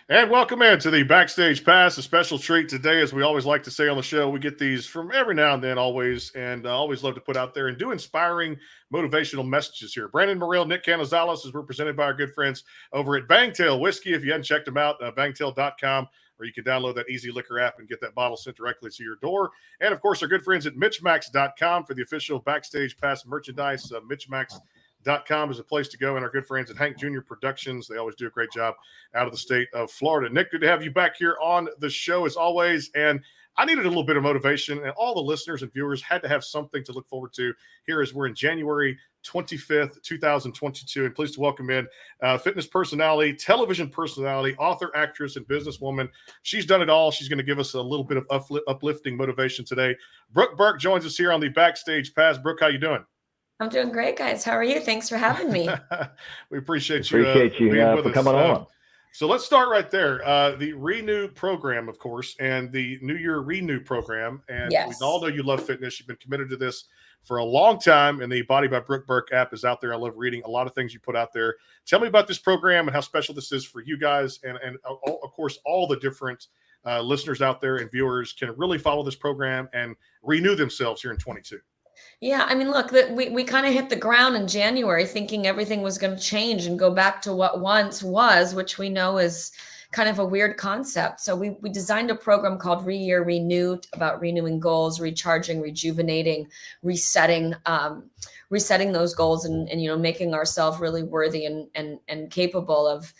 And welcome into the Backstage Pass, a special treat today. As we always like to say on the show, we get these from every now and then, always, and always love to put out there and do inspiring, motivational messages here. Brandon Morrell, Nick Canizales, is represented by our good friends over at Bangtail Whiskey. If you hadn't checked them out, bangtail.com, or you can download that Easy Liquor app and get that bottle sent directly to your door. And, of course, our good friends at MitchMacs.com for the official Backstage Pass merchandise. MitchMacs.com is a place to go, and our good friends at Hank Jr. Productions. They always do a great job out of the state of Florida. Nick, good to have you back here on the show as always. And I needed a little bit of motivation, and all the listeners and viewers had to have something to look forward to here as we're in January 25th, 2022. And pleased to welcome in fitness personality, television personality, author, actress, and businesswoman. She's done it all. She's going to give us a little bit of uplifting motivation today. Brooke Burke joins us here on the Backstage Pass. Brooke, how you doing? I'm doing great, guys. How are you? Thanks for having me. We appreciate you being with us. Coming on. So let's start right there. The Renew program, of course, and the New Year Renew program. And yes, we all know you love fitness. You've been committed to this for a long time. And the Body by Brooke Burke app is out there. I love reading a lot of things you put out there. Tell me about this program and how special this is for you guys. And of course, all the different listeners out there and viewers can really follow this program and renew themselves here in 22. Yeah, I mean, look, we kind of hit the ground in January thinking everything was going to change and go back to what once was, which we know is kind of a weird concept. So we designed a program called Re-Year Renew, about renewing goals, recharging, rejuvenating, resetting those goals and making ourselves really worthy and capable of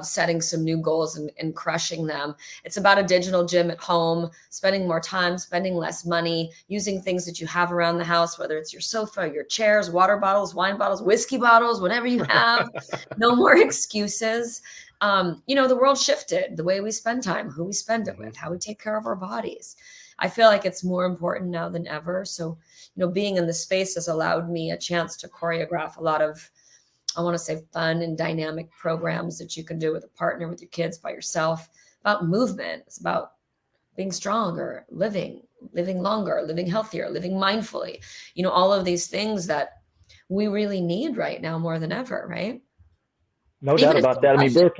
setting some new goals and crushing them. It's about a digital gym at home, spending more time, spending less money, using things that you have around the house, whether it's your sofa, your chairs, water bottles, wine bottles, whiskey bottles, whatever you have. No more excuses. The world shifted, the way we spend time, who we spend it with, how we take care of our bodies. I feel like it's more important now than ever. So, being in the space has allowed me a chance to choreograph a lot of, I want to say, fun and dynamic programs that you can do with a partner, with your kids, by yourself, about movement. It's about being stronger, living longer, living healthier, living mindfully, all of these things that we really need right now more than ever, right? No doubt about that. I mean, Brooke,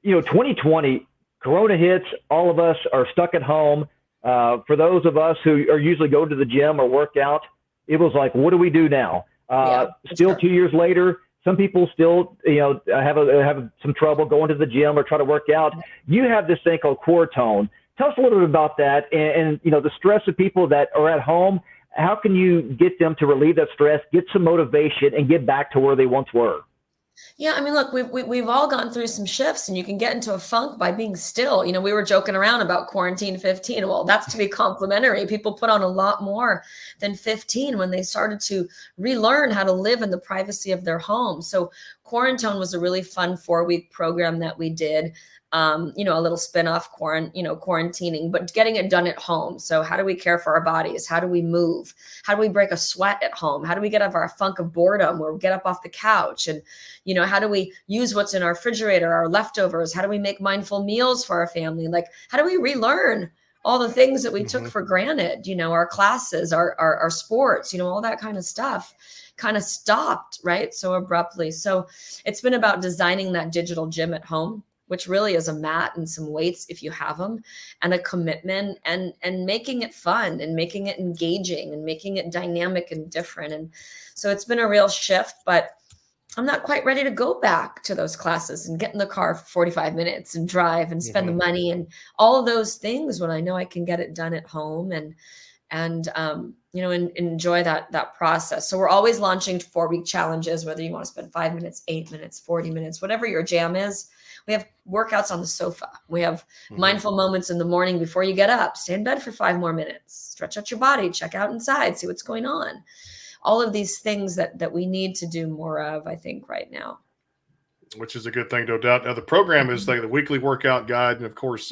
2020, Corona hits, all of us are stuck at home. For those of us who are usually go to the gym or work out, it was like, what do we do now? Still 2 years later, some people still, have some trouble going to the gym or try to work out. You have this thing called Coratone. Tell us a little bit about that and the stress of people that are at home. How can you get them to relieve that stress, get some motivation, and get back to where they once were? Yeah, I mean, look, we've all gone through some shifts, and you can get into a funk by being still. We were joking around about quarantine 15. Well, that's to be complimentary. People put on a lot more than 15 when they started to relearn how to live in the privacy of their home. So Quarantone was a really fun 4-week program that we did. A little spin-off quarantining, but getting it done at home. So how do we care for our bodies? How do we move? How do we break a sweat at home? How do we get out of our funk of boredom or get up off the couch? And, how do we use what's in our refrigerator, our leftovers? How do we make mindful meals for our family? Like, how do we relearn all the things that we took for granted? Our classes, our sports, all that kind of stuff kind of stopped, right? So abruptly. So it's been about designing that digital gym at home, which really is a mat and some weights if you have them, and a commitment, and making it fun and making it engaging and making it dynamic and different. And so it's been a real shift, but I'm not quite ready to go back to those classes and get in the car for 45 minutes and drive and spend the money and all of those things when I know I can get it done at home and enjoy that process. So we're always launching 4-week challenges, whether you want to spend 5 minutes, 8 minutes, 40 minutes, whatever your jam is. We have workouts on the sofa. We have mindful moments in the morning before you get up. Stay in bed for 5 more minutes. Stretch out your body. Check out inside. See what's going on. All of these things that we need to do more of, I think, right now. Which is a good thing, no doubt. Now, the program is like the weekly workout guide. And, of course,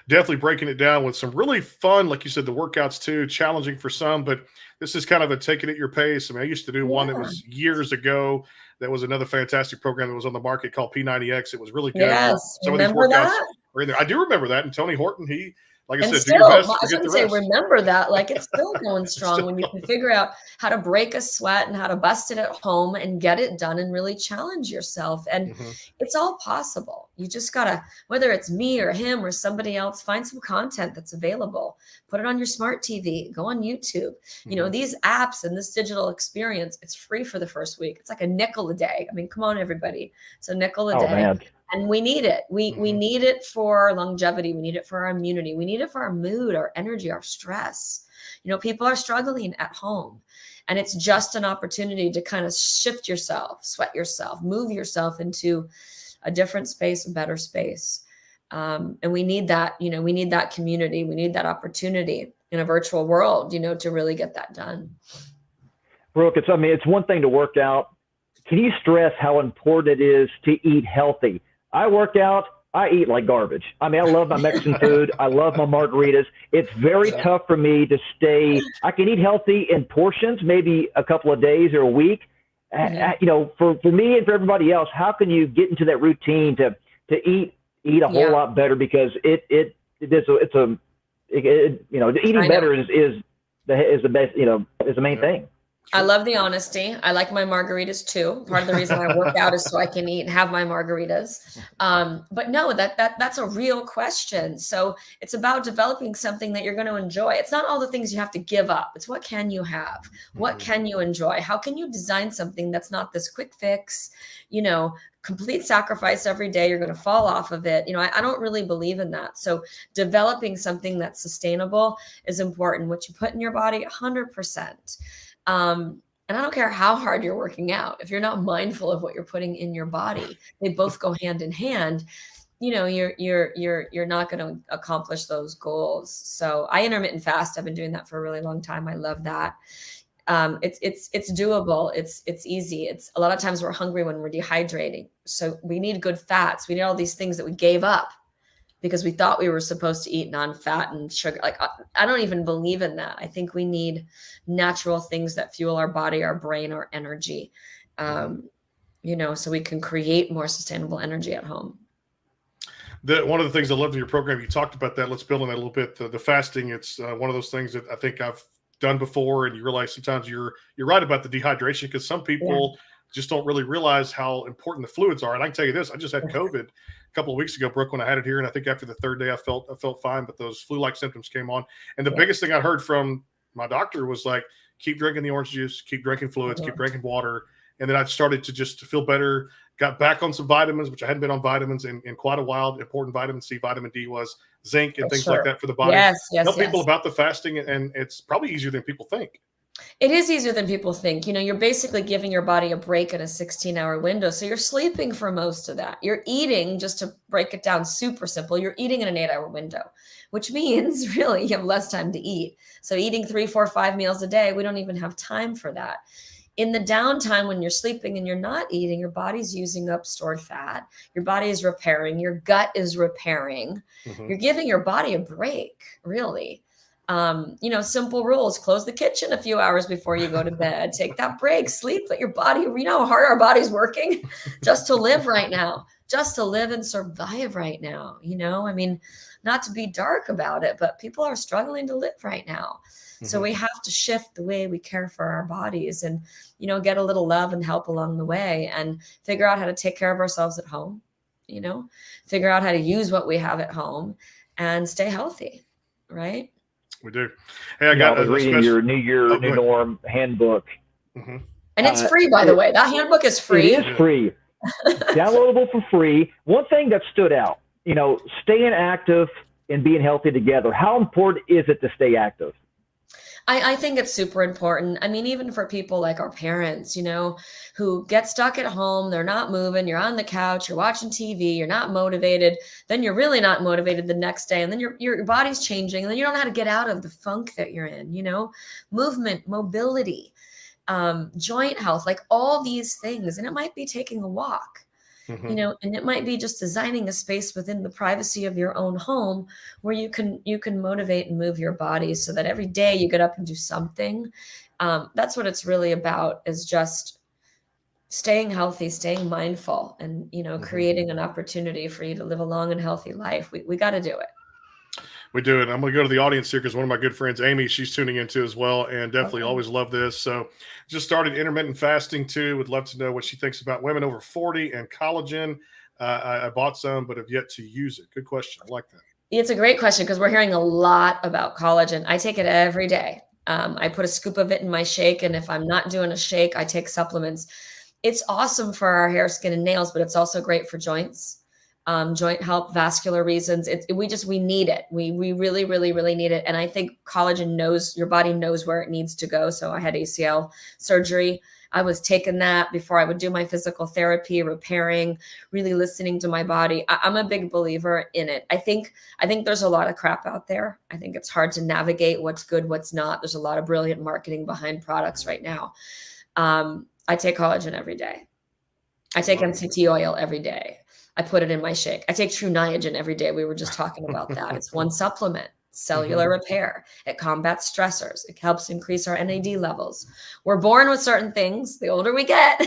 definitely breaking it down with some really fun, like you said, the workouts too, challenging for some. But this is kind of a take it at your pace. I mean, I used to do one that was years ago. That was another fantastic program that was on the market called P90X. It was really good. Yes, some remember of these workouts that? were in there. I do remember that. And Tony Horton, he like I And said, do still, your best, I forget the shouldn't say rest. remember that, like it's still going strong Still when you going. can figure out how to break a sweat and how to bust it at home and get it done and really challenge yourself. And it's all possible. You just gotta, whether it's me or him or somebody else, find some content that's available. Put it on your smart TV, go on YouTube. You know, these apps and this digital experience, it's free for the first week. It's like a nickel a day. I mean, come on, everybody. It's a nickel a Oh, day. man. And we need it. We need it for longevity. We need it for our immunity. We need it for our mood, our energy, our stress. You know, people are struggling at home, and it's just an opportunity to kind of shift yourself, sweat yourself, move yourself into a different space, a better space. And we need that, you know, we need that community. We need that opportunity in a virtual world, you know, to really get that done. Brooke, it's one thing to work out. Can you stress how important it is to eat healthy? I work out, I eat like garbage. I mean, I love my Mexican food. I love my margaritas. It's very tough for me to stay. I can eat healthy in portions, maybe a couple of days or a week. You know, for me and for everybody else, how can you get into that routine to eat a whole lot better? Because you know, eating better is the best, you know, is the main thing. I love the honesty. I like my margaritas too. Part of the reason I work out is so I can eat and have my margaritas. But no, that's a real question. So it's about developing something that you're going to enjoy. It's not all the things you have to give up. It's what can you have? What can you enjoy? How can you design something that's not this quick fix, you know, complete sacrifice every day? You're going to fall off of it. You know, I don't really believe in that. So developing something that's sustainable is important. What you put in your body, 100%. And I don't care how hard you're working out. If you're not mindful of what you're putting in your body, they both go hand in hand. You know, you're not going to accomplish those goals. So I intermittent fast. I've been doing that for a really long time. I love that. It's doable. It's easy. It's a lot of times we're hungry when we're dehydrating. So we need good fats. We need all these things that we gave up because we thought we were supposed to eat non-fat and sugar. Like, I don't even believe in that. I think we need natural things that fuel our body, our brain, our energy, you know, so we can create more sustainable energy at home. One of the things I loved in your program, you talked about that. Let's build on that a little bit. The fasting, it's one of those things that I think I've done before, and you realize sometimes you're right about the dehydration, because some people just don't really realize how important the fluids are. And I can tell you this, I just had COVID a couple of weeks ago, Brooke, when I had it here. And I think after the third day, I felt fine, but those flu-like symptoms came on. And the biggest thing I heard from my doctor was like, keep drinking the orange juice, keep drinking fluids, keep drinking water. And then I started to just feel better, got back on some vitamins, which I hadn't been on vitamins in quite a while. Important vitamin C, vitamin D was zinc and things like that for the body. Tell people about the fasting, and it's probably easier than people think. It is easier than people think. You know, you're basically giving your body a break in a 16-hour window. So you're sleeping for most of that. You're eating, just to break it down super simple, you're eating in an 8-hour window, which means really you have less time to eat. So eating 3, 4, 5 meals a day, we don't even have time for that. In the downtime, when you're sleeping and you're not eating, your body's using up stored fat. Your body is repairing. Your gut is repairing. You're giving your body a break, really. You know, simple rules: close the kitchen a few hours before you go to bed, take that break, sleep, let your body, you know how hard our body's working just to live right now, just to live and survive right now. You know, I mean, not to be dark about it, but people are struggling to live right now. So we have to shift the way we care for our bodies and, you know, get a little love and help along the way and figure out how to take care of ourselves at home, you know, figure out how to use what we have at home and stay healthy. Right. We do. Hey, I got reading your New Norm handbook. And it's free, by the way. That handbook is free. It is free. Downloadable for free. One thing that stood out, you know, staying active and being healthy together. How important is it to stay active? I think it's super important. I mean, even for people like our parents, you know, who get stuck at home, they're not moving, you're on the couch, you're watching TV, you're not motivated, then you're really not motivated the next day. And then your body's changing, and then you don't know how to get out of the funk that you're in, you know, movement, mobility, joint health, like all these things. And it might be taking a walk. You know, and it might be just designing a space within the privacy of your own home where you can motivate and move your body so that every day you get up and do something. That's what it's really about, is just staying healthy, staying mindful, and, you know, creating an opportunity for you to live a long and healthy life. We got to do it. We do it. I'm going to go to the audience here because one of my good friends, Amy, she's tuning into as well, and definitely always love this. So just started intermittent fasting too. Would love to know what she thinks about women over 40 and collagen. I bought some, but have yet to use it. Good question. I like that. It's a great question because we're hearing a lot about collagen. I take it every day. I put a scoop of it in my shake, and if I'm not doing a shake, I take supplements. It's awesome for our hair, skin, and nails, but it's also great for joints, joint health, vascular reasons. We need it. We really, really, really need it. And I think collagen your body knows where it needs to go. So I had ACL surgery. I was taking that before I would do my physical therapy, repairing, really listening to my body. I'm a big believer in it. I think there's a lot of crap out there. I think it's hard to navigate what's good, what's not. There's a lot of brilliant marketing behind products right now. I take collagen every day. I take MCT oil every day. I put it in my shake. I take True Niagen every day. We were just talking about that. It's one supplement. Cellular repair. It combats stressors. It helps increase our NAD levels. We're born with certain things. The older we get,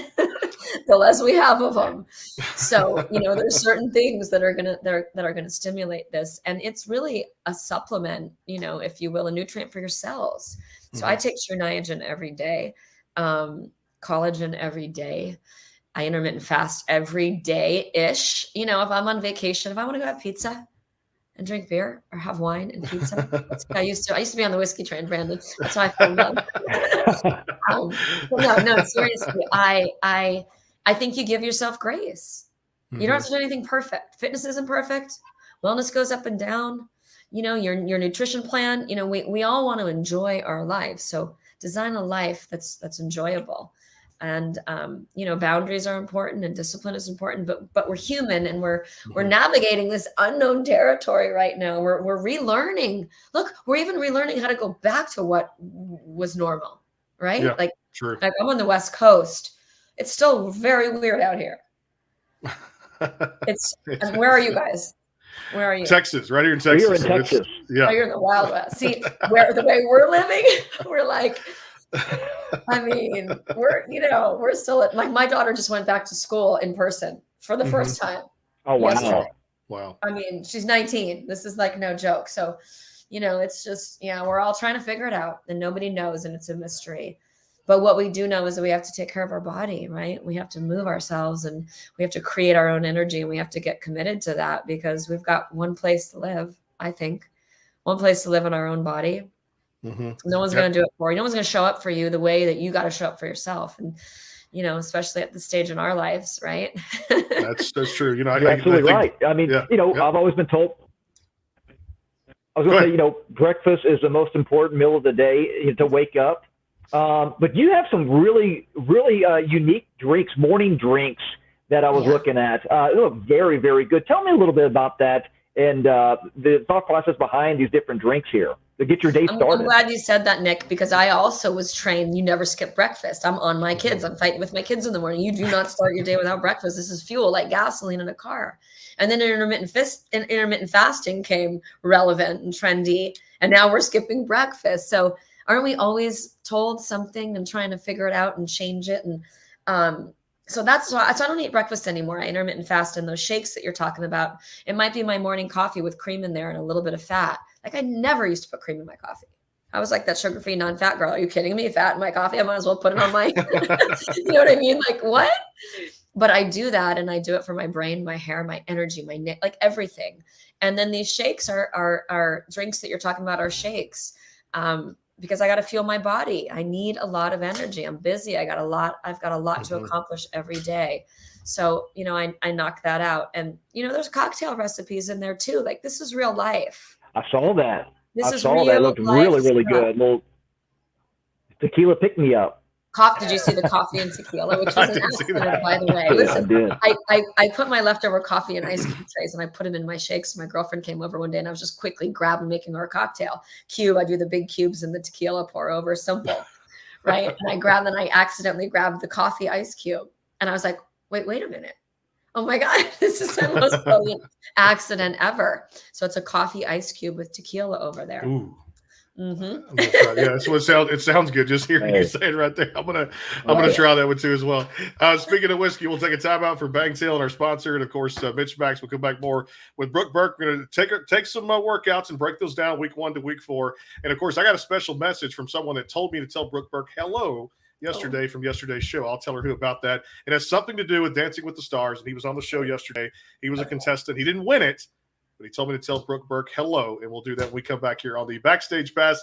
the less we have of them. So, there's certain things that are gonna stimulate this, and it's really a supplement, if you will, a nutrient for your cells. So I take True Niagen every day, collagen every day. I intermittent fast every day-ish. If I'm on vacation, if I want to go have pizza and drink beer or have wine and pizza. I used to be on the whiskey train, Brandon. That's how I fell in love. No, seriously. I think you give yourself grace. You don't have to do anything perfect. Fitness isn't perfect. Wellness goes up and down. Your nutrition plan, we all want to enjoy our lives. So design a life that's enjoyable. And boundaries are important and discipline is important, but we're human and we're navigating this unknown territory right now. We're relearning. Look, we're even relearning how to go back to what was normal, right? Yeah, true. Like I'm on the West Coast. It's still very weird out here. And where are you guys? Where are you? Texas, right here in Texas. We're in Texas. Yeah. Oh, you're in the Wild West. See, the way we're living, we're like, I mean, we're still at, like, my daughter just went back to school in person for the first time. Oh, wow. Yesterday. Wow. I mean, she's 19. This is like no joke. So, it's just, we're all trying to figure it out and nobody knows. And it's a mystery. But what we do know is that we have to take care of our body, right? We have to move ourselves and we have to create our own energy and we have to get committed to that because we've got one place to live, I think. One place to live in our own body. No one's going to do it for you. No one's going to show up for you the way that you got to show up for yourself. And, especially at this stage in our lives, right? That's true. You're absolutely right. I mean, I've always been told, I was going to say, breakfast is the most important meal of the day to wake up. But you have some really, really unique drinks, morning drinks that I was looking at. They look very, very good. Tell me a little bit about that and the thought process behind these different drinks here to get your day started. I'm glad you said that, Nick, because I also was trained, you never skip breakfast. I'm on my kids. I'm fighting with my kids in the morning. You do not start your day without breakfast. This is fuel, like gasoline in a car. And then intermittent fasting came relevant and trendy. And now we're skipping breakfast. So aren't we always told something and trying to figure it out and change it? And so that's why I don't eat breakfast anymore. I intermittent fast, and those shakes that you're talking about, it might be my morning coffee with cream in there and a little bit of fat. Like I never used to put cream in my coffee. I was like that sugar-free, non-fat girl. Are you kidding me? Fat in my coffee? I might as well put it on my, you know what I mean? Like what? But I do that, and I do it for my brain, my hair, my energy, my neck, like everything. And then these shakes are drinks that you're talking about are shakes. Because I got to fuel my body. I need a lot of energy. I'm busy. I've got a lot to accomplish every day. So, I knock that out. And, there's cocktail recipes in there too. Like this is real life. I saw that. It looked really, really good. Little tequila pick me up. Did you see the coffee and tequila, which was an accident, by the way? Listen, I put my leftover coffee in ice cube trays and I put them in my shakes. My girlfriend came over one day and I was just quickly grabbing, making her a cocktail cube. I do the big cubes and the tequila pour over, simple, right? And I accidentally grabbed the coffee ice cube and I was like, wait a minute. Oh my God, this is the most brilliant accident ever. So it's a coffee ice cube with tequila over there. Ooh. Mm-hmm. Yeah, that's what it sounds good. Just hearing you say it right there. I'm gonna try that one too as well. Speaking of whiskey, we'll take a timeout for Bangtail and our sponsor, and of course, MitchMacs. We'll come back more with Brooke Burke. We're gonna take some workouts and break those down week 1 to week 4. And of course, I got a special message from someone that told me to tell Brooke Burke hello yesterday from yesterday's show. I'll tell her who about that. It has something to do with Dancing with the Stars, and he was on the show yesterday. He was a contestant. He didn't win it, but he told me to tell Brooke Burke hello, and we'll do that when we come back here on the Backstage Pass,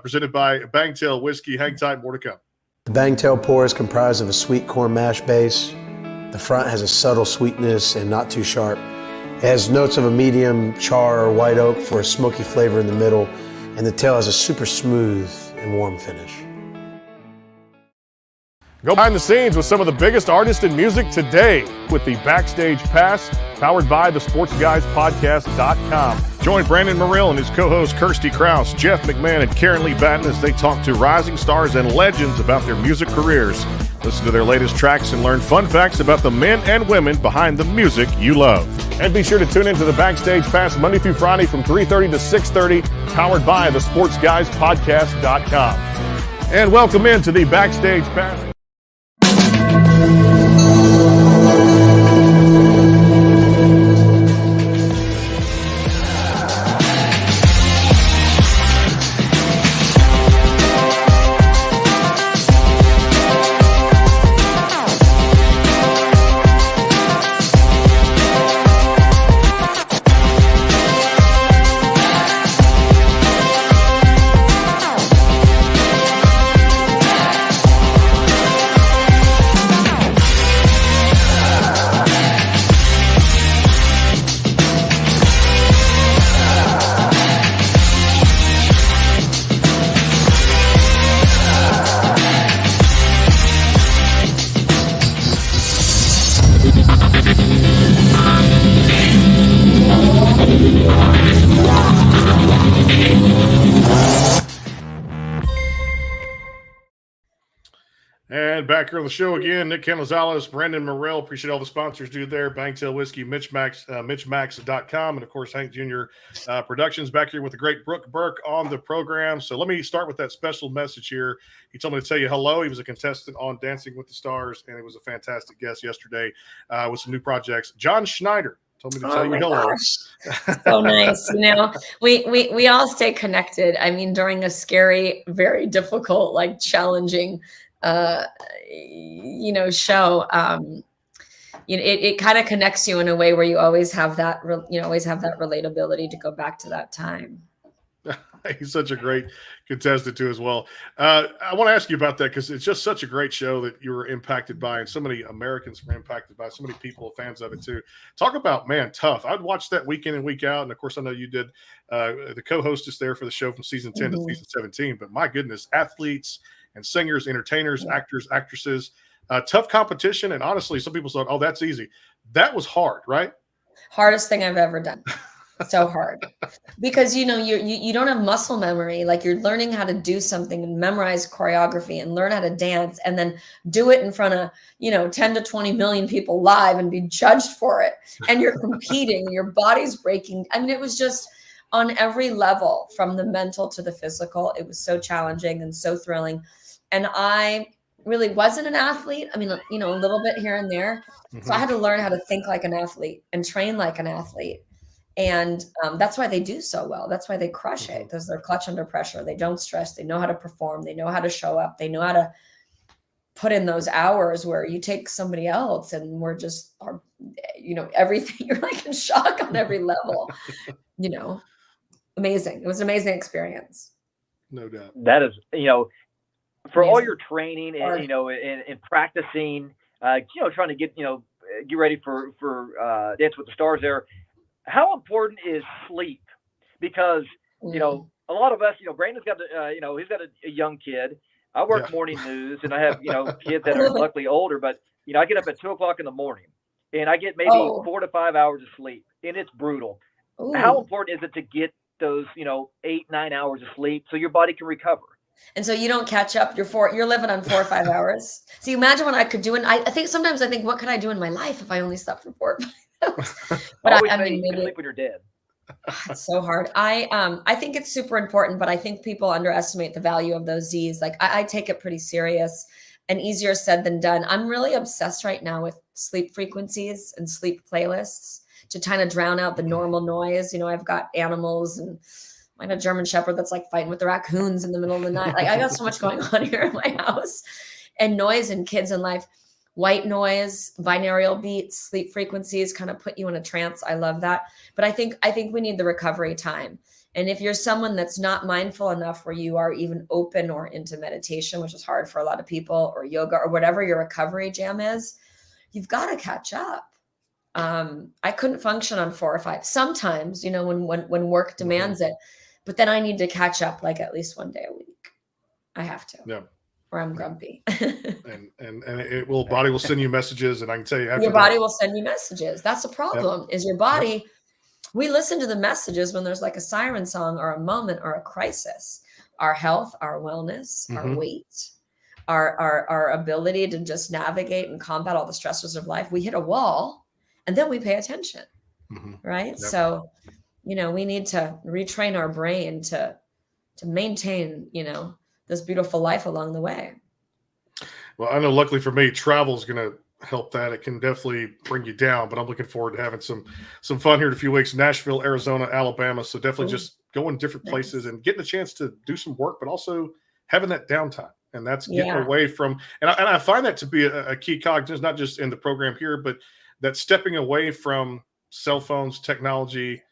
presented by Bangtail Whiskey. Hang tight, more to come. The Bangtail pour is comprised of a sweet corn mash base. The front has a subtle sweetness and not too sharp. It has notes of a medium char or white oak for a smoky flavor in the middle, and the tail has a super smooth and warm finish. Go behind the scenes with some of the biggest artists in music today with the Backstage Pass, powered by the SportsGuysPodcast.com. Join Brandon Morrill and his co-hosts Kirsty Krause, Jeff McMahon, and Karen Lee Batten as they talk to rising stars and legends about their music careers. Listen to their latest tracks and learn fun facts about the men and women behind the music you love. And be sure to tune into the Backstage Pass Monday through Friday from 3:30 to 6:30, powered by the SportsGuysPodcast.com. And welcome into the Backstage Pass. And back here on the show again, Nick Canizales, Brandon Morrill. Appreciate all the sponsors do there. Bangtail Whiskey, MitchMacs.com, and of course, Hank Jr. Productions. Back here with the great Brooke Burke on the program. So let me start with that special message here. He told me to tell you hello. He was a contestant on Dancing with the Stars, and he was a fantastic guest yesterday with some new projects. John Schneider told me to tell you hello. So nice. You know, we all stay connected. I mean, during a scary, very difficult, like challenging show, it kind of connects you in a way where you always have that, relatability to go back to that time. He's such a great contestant too as well. I want to ask you about that because it's just such a great show that you were impacted by, and so many Americans were impacted by, so many people are fans of it too. Talk about, man, tough. I'd watch that week in and week out, and of course I know you did the co-hostess there for the show from season 10 to season 17, but my goodness, athletes and singers, entertainers, actors, actresses, tough competition. And honestly, some people thought, oh, that's easy. That was hard, right? Hardest thing I've ever done. So hard because, you don't have muscle memory. Like you're learning how to do something and memorize choreography and learn how to dance and then do it in front of, 10 to 20 million people live and be judged for it. And you're competing, your body's breaking. I mean, it was just on every level, from the mental to the physical. It was so challenging and so thrilling. And I really wasn't an athlete. I mean, a little bit here and there. So I had to learn how to think like an athlete and train like an athlete. And that's why they do so well. That's why they crush it, because they're clutch under pressure. They don't stress. They know how to perform. They know how to show up. They know how to put in those hours where you take somebody else and we're just, everything. You're like in shock on every level, Amazing. It was an amazing experience. No doubt. That is, for Amazing. all your training and, and practicing, trying to get ready for Dance with the Stars there. How important is sleep? Because, a lot of us, Brandon's got, he's got a young kid. I work morning news and I have, kids that are luckily older, but, I get up at 2:00 in the morning and I get maybe 4 to 5 hours of sleep, and it's brutal. Ooh. How important is it to get those, 8-9 hours of sleep so your body can recover? And so you don't catch up. You're living on 4 or 5 hours. So you imagine what I could do. And I think sometimes what could I do in my life if I only slept for 4 or 5 hours? But I always say maybe you can sleep when you're dead. It's so hard. I think it's super important, but I think people underestimate the value of those Z's. Like I take it pretty serious and easier said than done. I'm really obsessed right now with sleep frequencies and sleep playlists to kind of drown out the normal noise. You know, I've got animals and I got a German Shepherd that's like fighting with the raccoons in the middle of the night. Like I got so much going on here in my house, and noise and kids in life. White noise, binaural beats, sleep frequencies kind of put you in a trance. I love that. But I think we need the recovery time. And if you're someone that's not mindful enough where you are even open or into meditation, which is hard for a lot of people, or yoga or whatever your recovery jam is, you've got to catch up. I couldn't function on 4 or 5 sometimes, you know, when work demands it, but then I need to catch up like at least 1 day a week. I have to. Yeah. Or I'm grumpy. and it will, body will send you messages, and I can tell you, your body will send you messages. That's a problem. Yep. Is your body? Yep. We listen to the messages when there's like a siren song or a moment or a crisis. Our health, our wellness, our weight, our ability to just navigate and combat all the stressors of life. We hit a wall, and then we pay attention, right? Yep. So, you know, we need to retrain our brain to maintain, you know, this beautiful life along the way. Well, I know luckily for me, travel is going to help that. It can definitely bring you down, but I'm looking forward to having some fun here in a few weeks. Nashville, Arizona, Alabama. So definitely just going different places and getting a chance to do some work, but also having that downtime. And that's getting away from, and I find that to be a key cog, not just in the program here, but that stepping away from cell phones, technology,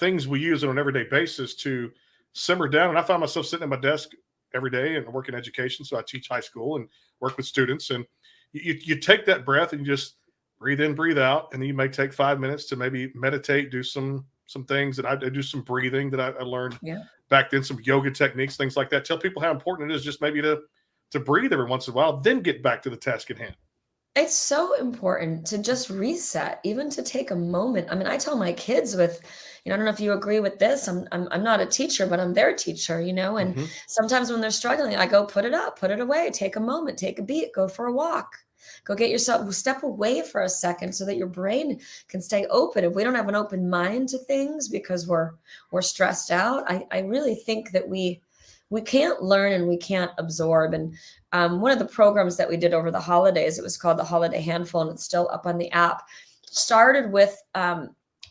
things we use on an everyday basis to simmer down. And I find myself sitting at my desk every day, and I work in education. So I teach high school and work with students, and you take that breath and you just breathe in, breathe out. And then you may take 5 minutes to maybe meditate, do some things that I do, some breathing that I learned back then, some yoga techniques, things like that. Tell people how important it is just maybe to breathe every once in a while, then get back to the task at hand. It's so important to just reset, even to take a moment. I mean, I tell my kids with, you know, I don't know if you agree with this. I'm not a teacher, but I'm their teacher, you know, and sometimes when they're struggling, I go, put it up, put it away, take a moment, take a beat, go for a walk, go get yourself, step away for a second so that your brain can stay open. If we don't have an open mind to things because we're stressed out, I really think that we can't learn and we can't absorb. And one of the programs that we did over the holidays, it was called the Holiday Handful, and it's still up on the app, started with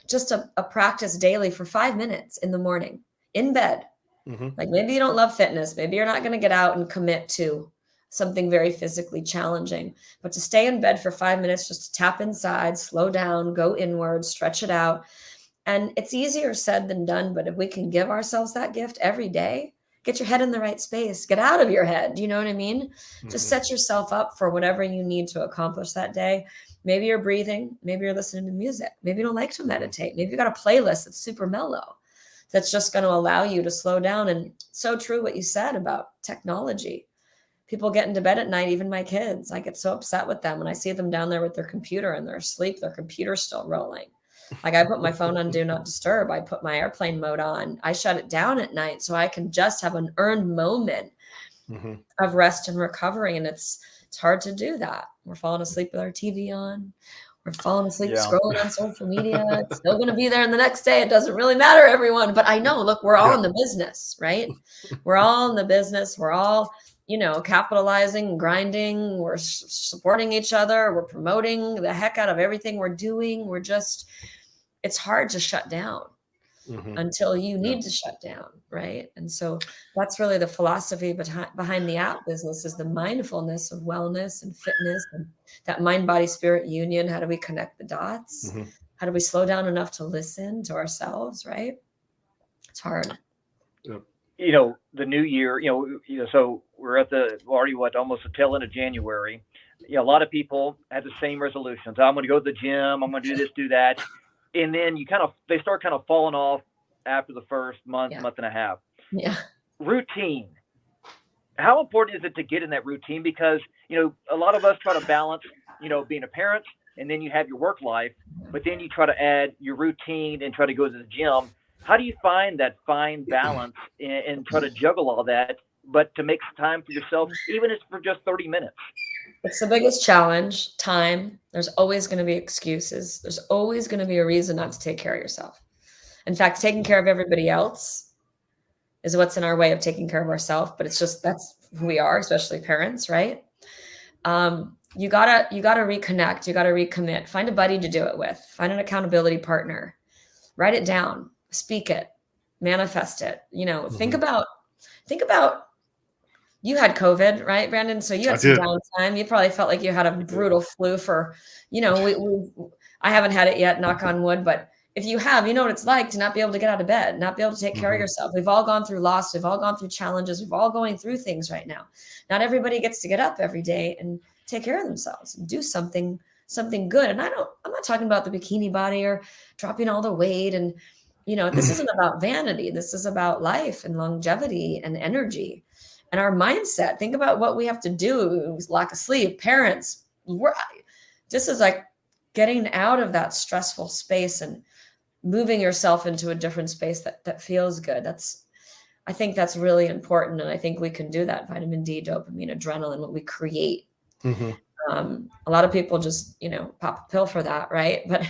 just a practice daily for 5 minutes in the morning in bed. Like maybe you don't love fitness. Maybe you're not going to get out and commit to something very physically challenging, but to stay in bed for 5 minutes, just to tap inside, slow down, go inward, stretch it out. And it's easier said than done. But if we can give ourselves that gift every day, get your head in the right space, get out of your head. You know what I mean? Just set yourself up for whatever you need to accomplish that day. Maybe you're breathing. Maybe you're listening to music. Maybe you don't like to meditate. Maybe you got a playlist that's super mellow, that's just going to allow you to slow down. And so true what you said about technology. People get into bed at night, even my kids. I get so upset with them when I see them down there with their computer and they're asleep, their computer's still rolling. Like I put my phone on Do Not Disturb. I put my airplane mode on. I shut it down at night so I can just have an earned moment of rest and recovery. And it's hard to do that. We're falling asleep with our TV on. We're falling asleep scrolling on social media. It's still going to be there in the next day. It doesn't really matter, everyone. But I know, look, we're all in the business, right? We're all in the business. We're all, you know, capitalizing, grinding. We're supporting each other. We're promoting the heck out of everything we're doing. We're just, it's hard to shut down until you need to shut down, right? And so that's really the philosophy behind the app business, is the mindfulness of wellness and fitness and that mind-body-spirit union. How do we connect the dots? How do we slow down enough to listen to ourselves, right? It's hard. You know, the new year, you know, so we're at already almost the tail end of January. You know, a lot of people have the same resolutions. I'm going to go to the gym. I'm going to do this, do that. And then they start kind of falling off after the first month and a half. Yeah. Routine. How important is it to get in that routine? Because, you know, a lot of us try to balance, you know, being a parent, and then you have your work life, but then you try to add your routine and try to go to the gym. How do you find that fine balance and try to juggle all that, but to make time for yourself, even if it's for just 30 minutes? It's the biggest challenge. Time. There's always going to be excuses. There's always going to be a reason not to take care of yourself. In fact, taking care of everybody else is what's in our way of taking care of ourselves. But it's just, that's who we are, especially parents, right? You gotta reconnect. You gotta recommit. Find a buddy to do it with. Find an accountability partner. Write it down. Speak it. Manifest it. Think about. You had COVID, right, Brandon? So you had some downtime. You probably felt like you had a brutal flu for, I haven't had it yet, knock on wood, but if you have, you know what it's like to not be able to get out of bed, not be able to take care of yourself. We've all gone through loss. We've all gone through challenges. We've all going through things right now. Not everybody gets to get up every day and take care of themselves and do something good. And I'm not talking about the bikini body or dropping all the weight. And, this isn't about vanity. This is about life and longevity and energy. And our mindset, think about what we have to do, lack of sleep, parents. This is like getting out of that stressful space and moving yourself into a different space that feels good. I think that's really important. And I think we can do that. Vitamin D, dopamine, adrenaline, what we create. A lot of people just, pop a pill for that, right? But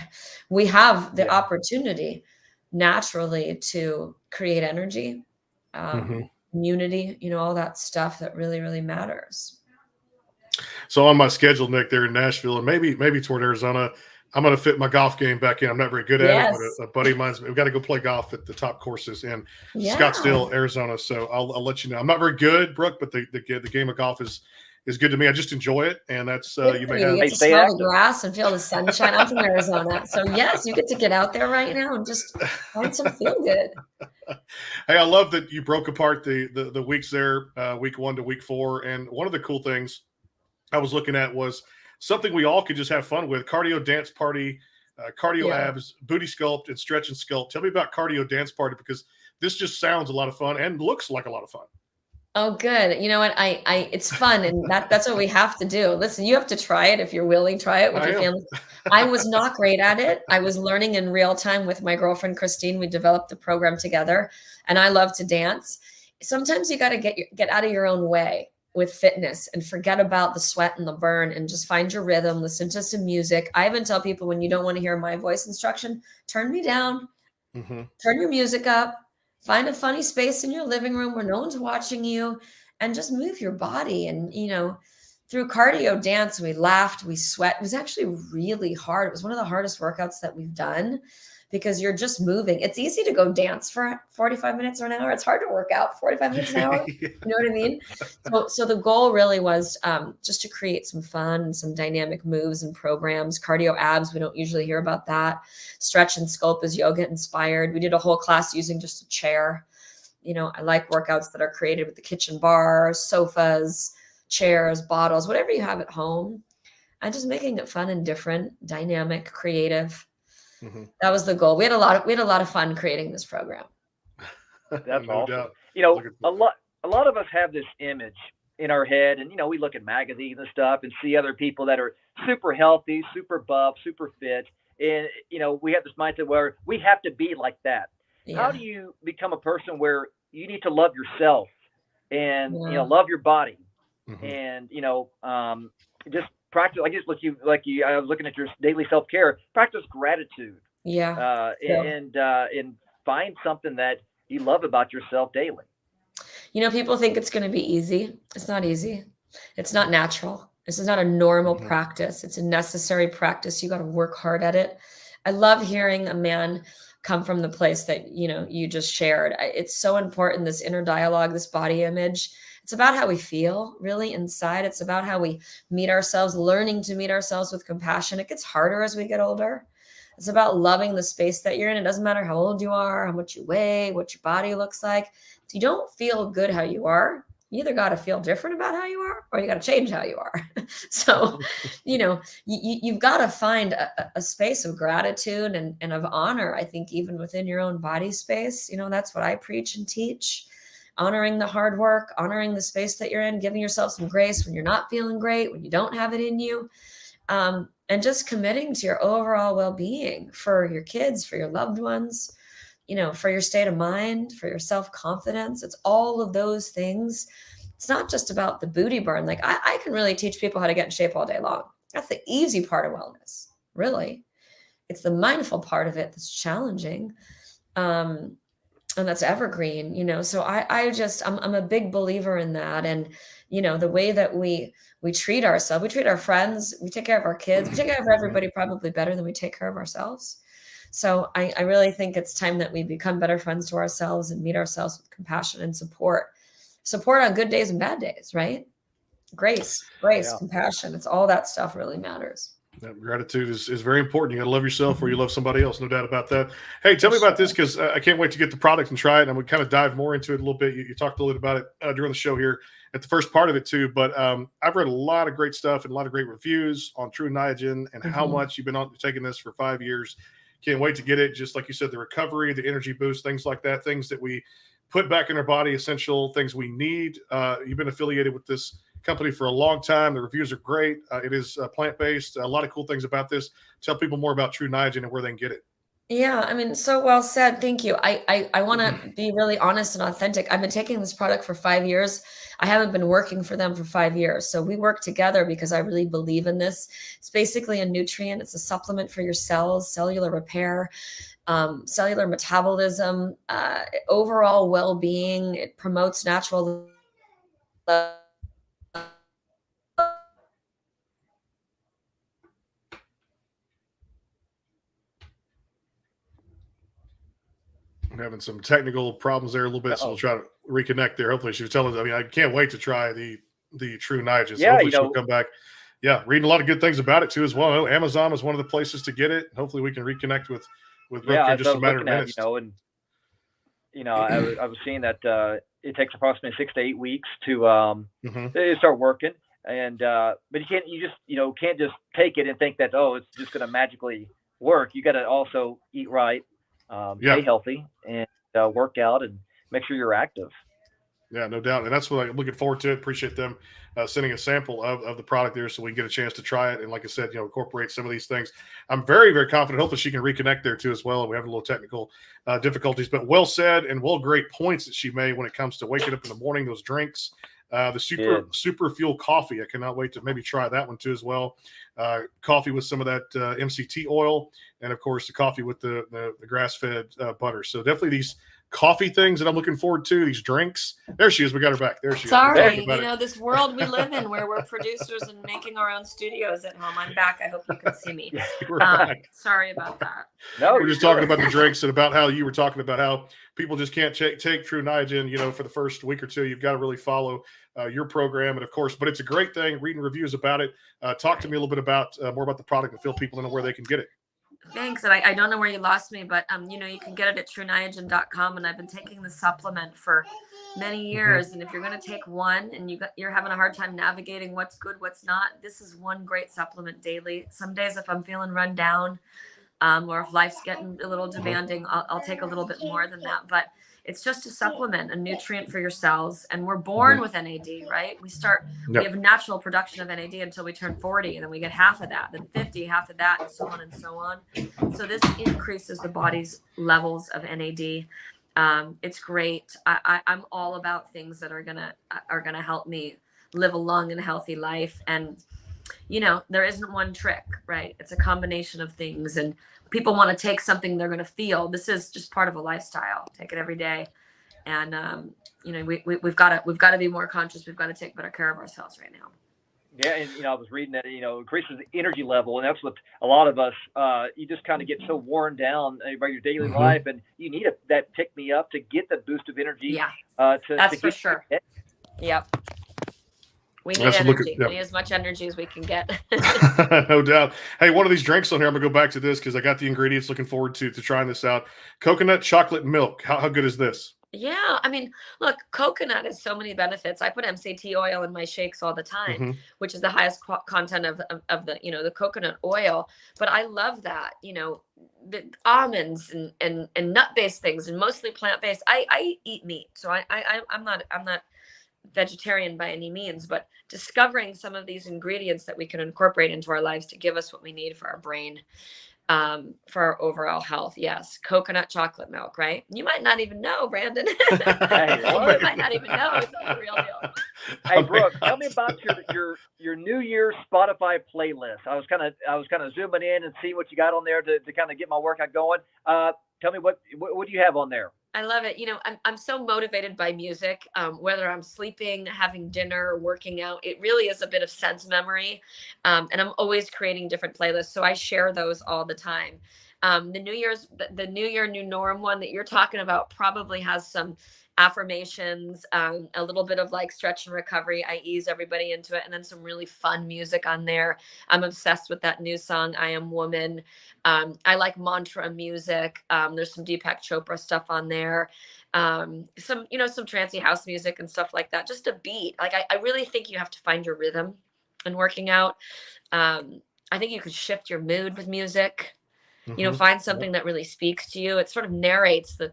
we have the opportunity naturally to create energy. Immunity, all that stuff that really, really matters. So on my schedule, Nick, there in Nashville and maybe toward Arizona, I'm going to fit my golf game back in. I'm not very good at it, but a buddy of mine's, we've got to go play golf at the top courses in Scottsdale, Arizona. So I'll let you know. I'm not very good, Brooke, but the game of golf is good to me. I just enjoy it. And that's, you may have. You get to smell the grass and feel the sunshine. I'm from Arizona. So yes, you get to get out there right now and just find some feel good. Hey, I love that you broke apart the weeks there, week 1 to week 4. And one of the cool things I was looking at was something we all could just have fun with: cardio dance party, cardio abs, booty sculpt, and stretch and sculpt. Tell me about cardio dance party, because this just sounds a lot of fun and looks like a lot of fun. Oh, good. You know what? It's fun, and that's what we have to do. Listen, you have to try it if you're willing. Try it with your family. I was not great at it. I was learning in real time with my girlfriend Christine. We developed the program together, and I love to dance. Sometimes you got to get out of your own way with fitness and forget about the sweat and the burn and just find your rhythm. Listen to some music. I even tell people, when you don't want to hear my voice instruction, turn me down. Turn your music up. Find a funny space in your living room where no one's watching you, and just move your body. And, through cardio dance, we laughed, we sweat. It was actually really hard. It was one of the hardest workouts that we've done, because you're just moving. It's easy to go dance for 45 minutes or an hour. It's hard to work out 45 minutes an hour. You know what I mean? So the goal really was just to create some fun, some dynamic moves and programs. Cardio abs, we don't usually hear about that. Stretch and sculpt is yoga inspired. We did a whole class using just a chair. I like workouts that are created with the kitchen bar, sofas, chairs, bottles, whatever you have at home. And just making it fun and different, dynamic, creative. That was the goal. We had a lot of fun creating this program. That's no awesome. doubt. A lot of us have this image in our head, and we look at magazines and stuff and see other people that are super healthy, super buff, super fit, and we have this mindset where we have to be like that. How do you become a person where you need to love yourself and love your body, and just practice? I was looking at your daily self-care. Practice gratitude. And find something that you love about yourself daily. People think it's going to be easy. It's not easy. It's not natural. This is not a normal practice. It's a necessary practice. You got to work hard at it. I love hearing a man come from the place that, you just shared. It's so important, this inner dialogue, this body image. It's about how we feel really inside. It's about how we meet ourselves, learning to meet ourselves with compassion. It gets harder as we get older. It's about loving the space that you're in. It doesn't matter how old you are, how much you weigh, what your body looks like. If you don't feel good how you are, you either got to feel different about how you are, or you got to change how you are. So, you've got to find a space of gratitude and of honor. I think even within your own body space, that's what I preach and teach. Honoring the hard work, honoring the space that you're in, giving yourself some grace when you're not feeling great, when you don't have it in you, and just committing to your overall well-being for your kids, for your loved ones, for your state of mind, for your self-confidence. It's all of those things. It's not just about the booty burn. Like I can really teach people how to get in shape all day long. That's the easy part of wellness, really. It's the mindful part of it that's challenging. and that's evergreen, so I'm a big believer in that. And the way that we treat ourselves, we treat our friends, we take care of our kids, we take care of everybody probably better than we take care of ourselves. So I really think it's time that we become better friends to ourselves and meet ourselves with compassion and support on good days and bad days, right? Grace, Yeah. compassion, it's all that stuff really matters. Gratitude is very important. You got to love yourself or you love somebody else. No doubt about that. Hey, tell me about this, because I can't wait to get the product and try it. And we kind of dive more into it a little bit. You talked a little bit about it during the show here at the first part of it too. But I've read a lot of great stuff and a lot of great reviews on True Niagen and how much you've been taking this for 5 years. Can't wait to get it. Just like you said, the recovery, the energy boost, things like that, things that we put back in our body, essential things we need. You've been affiliated with this company for a long time. The reviews are great. It is plant-based. A lot of cool things about this. Tell people more about True Niagen and where they can get it. Yeah, I mean, so well said. Thank you. I want to be really honest and authentic. I've been taking this product for 5 years. I haven't been working for them for 5 years. So we work together because I really believe in this. It's basically a nutrient. It's a supplement for your cells, cellular repair, cellular metabolism, overall well-being. It promotes natural I'm having some technical problems there a little bit, so we'll try to reconnect there. Hopefully she was telling us. I mean, I can't wait to try the True Niagen. So hopefully she'll come back. Yeah, reading a lot of good things about it too as well. Amazon is one of the places to get it. Hopefully we can reconnect with Brooke in just a matter of minutes. I was seeing that it takes approximately 6 to 8 weeks to start working, and but you can't just take it and think that it's just going to magically work. You got to also eat right, stay healthy, and work out and make sure you're active. Yeah, no doubt. And that's what I'm looking forward to. Appreciate them sending a sample of the product there so we can get a chance to try it. And like I said, incorporate some of these things. I'm very, very confident. Hopefully she can reconnect there too as well. We have a little technical difficulties, but well said, and great points that she made when it comes to waking up in the morning, those drinks, the super fuel coffee. I cannot wait to maybe try that one too as well. Coffee with some of that MCT oil, and of course the coffee with the grass-fed butter. So definitely these coffee things that I'm looking forward to, these drinks. There she is. We got her back. There she is. Sorry, this world we live in where we're producers and making our own studios at home. I'm back. I hope you can see me. Sorry about that. No, we're just talking about the drinks and about how you were talking about how people just can't take True Niagen, for the first week or two. You've got to really follow your program. And of course, but it's a great thing, reading reviews about it. Talk to me a little bit about more about the product and fill people in where they can get it. Thanks. And I don't know where you lost me, but you can get it at trueniagen.com. And I've been taking the supplement for many years. And if you're going to take one and you're having a hard time navigating what's good, what's not, this is one great supplement daily. Some days if I'm feeling run down, or if life's getting a little demanding, I'll take a little bit more than that. But it's just a supplement, a nutrient for your cells. And we're born with NAD, right? We have natural production of NAD until we turn 40, and then we get half of that, then 50, half of that, and so on and so on. So this increases the body's levels of NAD. It's great. I'm all about things that are gonna help me live a long and healthy life. And there isn't one trick, right? It's a combination of things, and people want to take something they're going to feel. This is just part of a lifestyle. Take it every day. And, we've got to be more conscious. We've got to take better care of ourselves right now. Yeah. And, I was reading that, increases the energy level. And that's what a lot of us, you just kind of get so worn down by your daily life, and you need that pick me up to get the boost of energy. Yeah, that's for sure. Yep. We need energy. We need as much energy as we can get. No doubt. Hey, one of these drinks on here, I'm going to go back to this because I got the ingredients. Looking forward to trying this out. Coconut chocolate milk. How good is this? Yeah. I mean, look, coconut has so many benefits. I put MCT oil in my shakes all the time, which is the highest content of the, the coconut oil. But I love that, the almonds and nut-based things, and mostly plant-based. I eat meat. So I'm not vegetarian by any means, but discovering some of these ingredients that we can incorporate into our lives to give us what we need for our brain for our overall health. Yes, coconut chocolate milk, right? You might not even know, Brandon. Hey, You what? might not even know it's not the real deal. Hey, Brooke, tell me about your New Year's Spotify playlist. I was kind of zooming in and seeing what you got on there to kind of get my workout going. Tell me what do you have on there? I love it. I'm so motivated by music, whether I'm sleeping, having dinner, working out. It really is a bit of sense memory. And I'm always creating different playlists. So I share those all the time. The New Year, New Norm one that you're talking about probably has some affirmations, a little bit of like stretch and recovery. I ease everybody into it. And then some really fun music on there. I'm obsessed with that new song, I Am Woman. I like mantra music. There's some Deepak Chopra stuff on there. Some trancy house music and stuff like that. Just a beat. Like I really think you have to find your rhythm in working out. I think you can shift your mood with music. Find something that really speaks to you. It sort of narrates the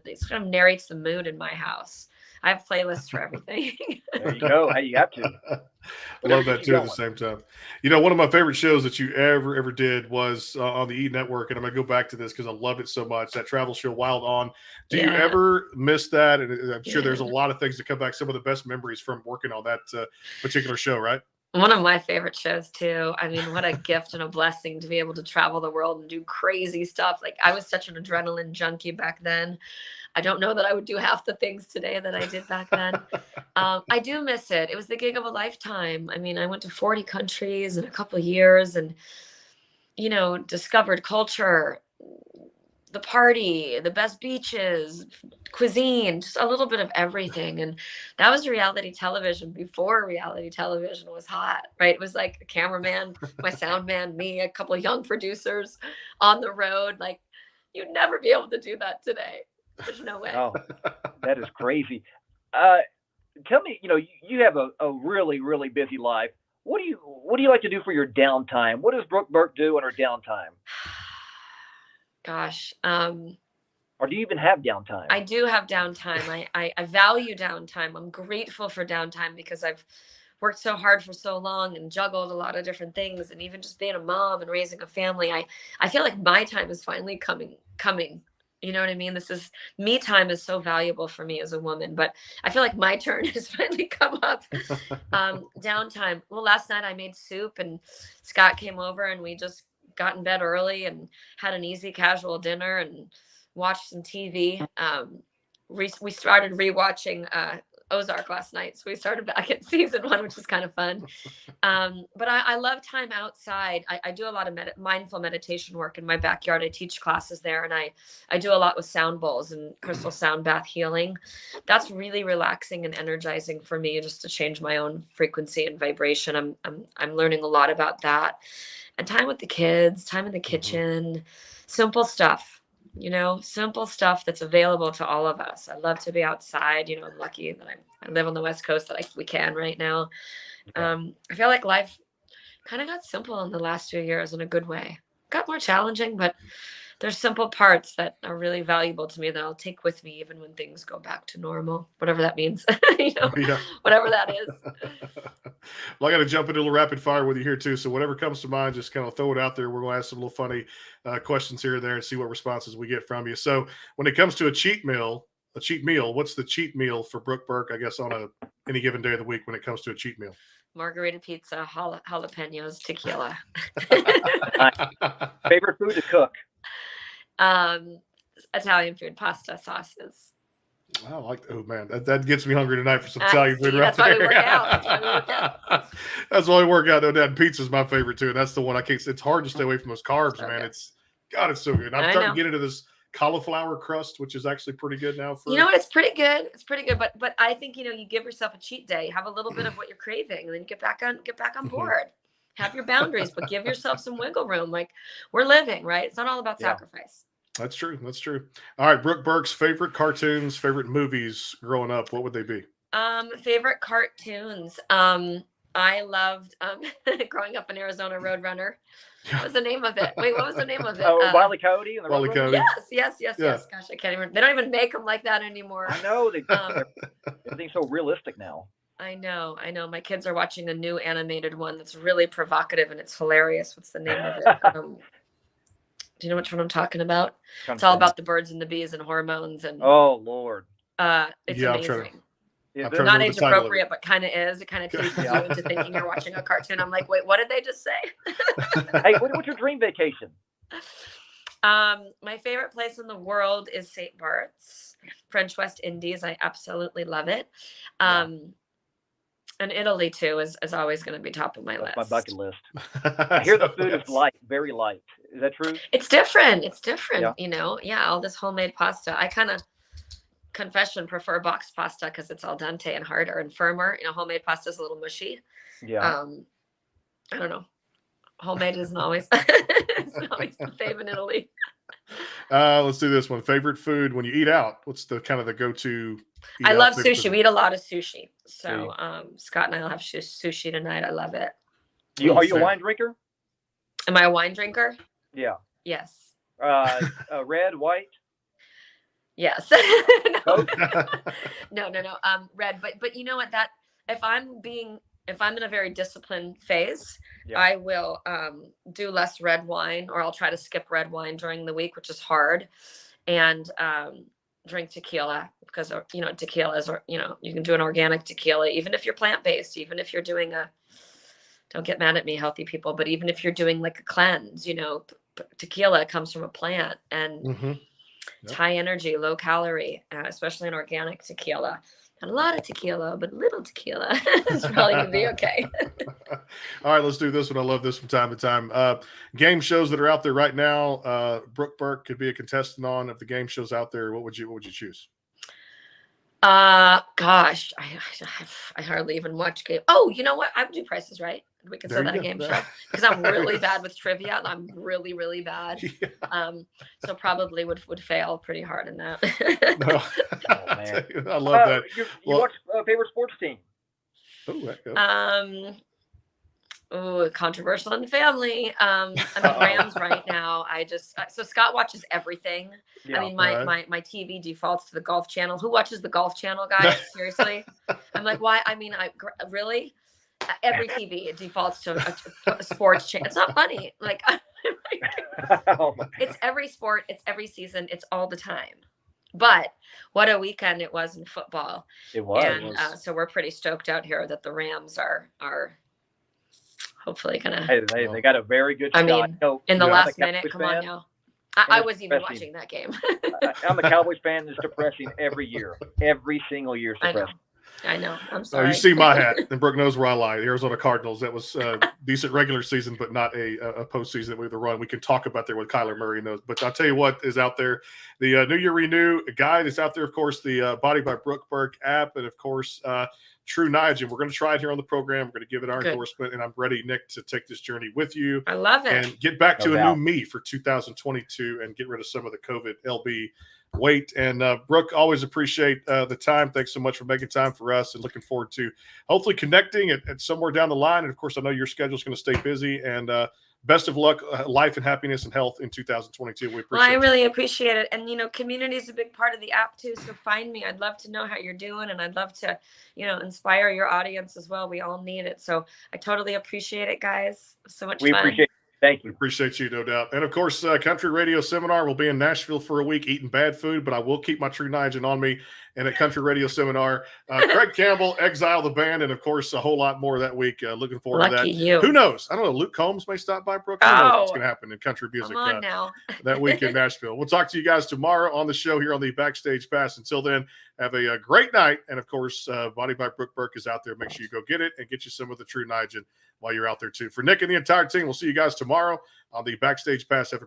mood in my house. I have playlists for everything. There you go. Hey, you have to. Love that too. At the same time, one of my favorite shows that you ever did was on the E Network, and I'm gonna go back to this because I loved it so much. That travel show, Wild On. Do you ever miss that? And I'm sure there's a lot of things that come back. Some of the best memories from working on that particular show, right? One of my favorite shows too. I mean, what a gift and a blessing to be able to travel the world and do crazy stuff. Like I was such an adrenaline junkie back then. I don't know that I would do half the things today that I did back then. I do miss it. It was the gig of a lifetime. I mean, I went to 40 countries in a couple of years and, discovered culture, the party, the best beaches, cuisine, just a little bit of everything. And that was reality television before reality television was hot, right? It was like a cameraman, my sound man, me, a couple of young producers on the road. Like you'd never be able to do that today. There's no way. Oh, that is crazy. Tell me, you have a really, really busy life. What do you like to do for your downtime? What does Brooke Burke do on her downtime? Gosh. Or do you even have downtime? I do have downtime. I value downtime. I'm grateful for downtime because I've worked so hard for so long and juggled a lot of different things. And even just being a mom and raising a family, I feel like my time is finally coming. You know what I mean? Me time is so valuable for me as a woman, but I feel like my turn has finally come up. Downtime. Well, last night I made soup and Scott came over and we just got in bed early and had an easy casual dinner and watched some TV. We started rewatching Ozark last night. So we started back at season 1, which was kind of fun. But I love time outside. I do a lot of mindful meditation work in my backyard. I teach classes there and I do a lot with sound bowls and crystal sound bath healing. That's really relaxing and energizing for me just to change my own frequency and vibration. I'm learning a lot about that. And time with the kids, time in the kitchen, simple stuff. Simple stuff that's available to all of us. I love to be outside. I'm lucky that I live on the West Coast that we can right now. I feel like life kind of got simple in the last few years in a good way. Got more challenging, but there's simple parts that are really valuable to me that I'll take with me even when things go back to normal, whatever that means, whatever that is. Well, I got to jump into a little rapid fire with you here too. So whatever comes to mind, just kind of throw it out there. We're going to ask some little funny questions here and there and see what responses we get from you. So when it comes to a cheat meal, what's the cheat meal for Brooke Burke, I guess, on any given day of the week when it comes to a cheat meal? Margarita pizza, jalapenos, tequila. Favorite food to cook? Italian food, pasta, sauces. Oh man, that gets me hungry tonight for some Italian food. That's why we work out. That's why we work out. No doubt. Pizza's my favorite too. And that's the one I can't. It's hard to stay away from those carbs, man. It's so good. And I'm starting to get into this cauliflower crust, which is actually pretty good now. It's pretty good. It's pretty good. But I think you give yourself a cheat day, have a little bit of what you're craving, and then you get back on board. Have your boundaries, but give yourself some wiggle room. Like we're living, right? It's not all about sacrifice. That's true. All right, Brooke Burke's favorite cartoons, favorite movies growing up, what would they be? Favorite cartoons. I loved growing up in Arizona, Roadrunner. What was the name of it? Wait, what was the name of it? Wile E. Coyote. And the Wile E. Coyote. Yes. Gosh, I can't even. They don't even make them like that anymore. I know. Everything's so realistic now. I know. My kids are watching a new animated one that's really provocative and it's hilarious. What's the name of it? Do you know which one I'm talking about? Trying It's to all think. about the birds and the bees and hormones and Oh Lord. it's Yeah, amazing. Is I'm it- trying to Not remember age the title of it. appropriate, but kind of is. It kind of teases Yeah. you into thinking you're watching a cartoon. I'm like, wait, what did they just say? Hey, what's your dream vacation? My favorite place in the world is St. Bart's, French West Indies. I absolutely love it. And Italy too is always going to be top of my That's list. my bucket list. I hear the food is light, very light. Is that true? It's different. It's different. Yeah. You know, all this homemade pasta. I kind of prefer boxed pasta because it's al dente and harder and firmer. You know, homemade pasta is a little mushy. Yeah. I don't know. Homemade isn't always it's always the fave in Italy. Let's do this one. Favorite food when you eat out? What's the kind of the go-to? I love favorite sushi. food? We eat a lot of sushi. So Scott and I will have sushi tonight. I love it. Are you a Same. wine drinker? Am I a wine drinker? Yeah. Yes. Red, white. Yes. No. Red. But you know what? That if I'm in a very disciplined phase, Yeah. I will do less red wine, or I'll try to skip red wine during the week, which is hard, and drink tequila because tequila is, you can do an organic tequila, even if you're plant-based, even if you're doing don't get mad at me, healthy people, but even if you're doing like a cleanse, tequila comes from a plant and it's high energy, low calorie, especially an organic tequila. Not a lot of tequila, but a little tequila is probably going to be okay. All right, let's do this one. I love this from time to time. Game shows that are out there right now. Brooke Burke could be a contestant on. Of the game shows out there, what would you choose? Gosh, I hardly even watch game. Oh, you know what? I would do Price is Right. We could There say you that a go. game show because I'm really bad with trivia. I'm really, really bad. Yeah. So probably would fail pretty hard in that. No. Oh, man. I love that. You Well- watch favorite sports team? Oh, heck yeah. Controversial in the family. I'm in Rams right now. So Scott watches everything. Yeah. I mean, Right. my TV defaults to the Golf Channel. Who watches the Golf Channel, guys? Seriously? I'm like, why? I mean, really? Every TV defaults to a sports channel. It's not funny. Like, Oh, my it's every sport. It's every season. It's all the time. But what a weekend it was in football. It was. And so we're pretty stoked out here that the Rams are hopefully gonna. Hey, they got a very good I shot. mean, So, in the I'm a last minute, Cowboys come on fan. now. I it's wasn't even depressing. watching that game. I'm a Cowboys fan. It's depressing every year. Every single year is I know. depressing. I know. I'm Oh, sorry. you see my hat, and Brooke knows where I lie. The Arizona Cardinals. That was decent regular season, but not a postseason that we have to run. We can talk about there with Kyler Murray knows. But I'll tell you what is out there. The New Year Renew guide is out there, of course, the Body by Brooke Burke app, and of course, True Niagen. We're going to try it here on the program. We're going to give it our Good. endorsement, and I'm ready, Nick, to take this journey with you I love it. and get back to No a doubt. new me for 2022 and get rid of some of the COVID LB weight. And Brooke, always appreciate the time. Thanks so much for making time for us, and looking forward to hopefully connecting at somewhere down the line. And of course, I know your schedule is going to stay busy, and best of luck, life and happiness and health in 2022. We appreciate Well, I it. really appreciate it. And, community is a big part of the app too. So find me. I'd love to know how you're doing. And I'd love to, inspire your audience as well. We all need it. So I totally appreciate it, guys. So much We fun. appreciate it. Thank We you. appreciate you, no doubt. And of course, Country Radio Seminar will be in Nashville for a week eating bad food, but I will keep my True Niagen on me. And at Country Radio Seminar, Craig Campbell, Exile the Band, and of course, a whole lot more that week. Looking forward to that. Lucky you. Who knows? I don't know. Luke Combs may stop by, Brooke. Who knows what's Oh. going to happen in country music Come on now. that week in Nashville. We'll talk to you guys tomorrow on the show here on the Backstage Pass. Until then, have a great night. And of course, Body by Brooke Burke is out there. Make sure you go get it and get you some of the True Niagen while you're out there too. For Nick and the entire team, we'll see you guys tomorrow on the Backstage Pass. Have a great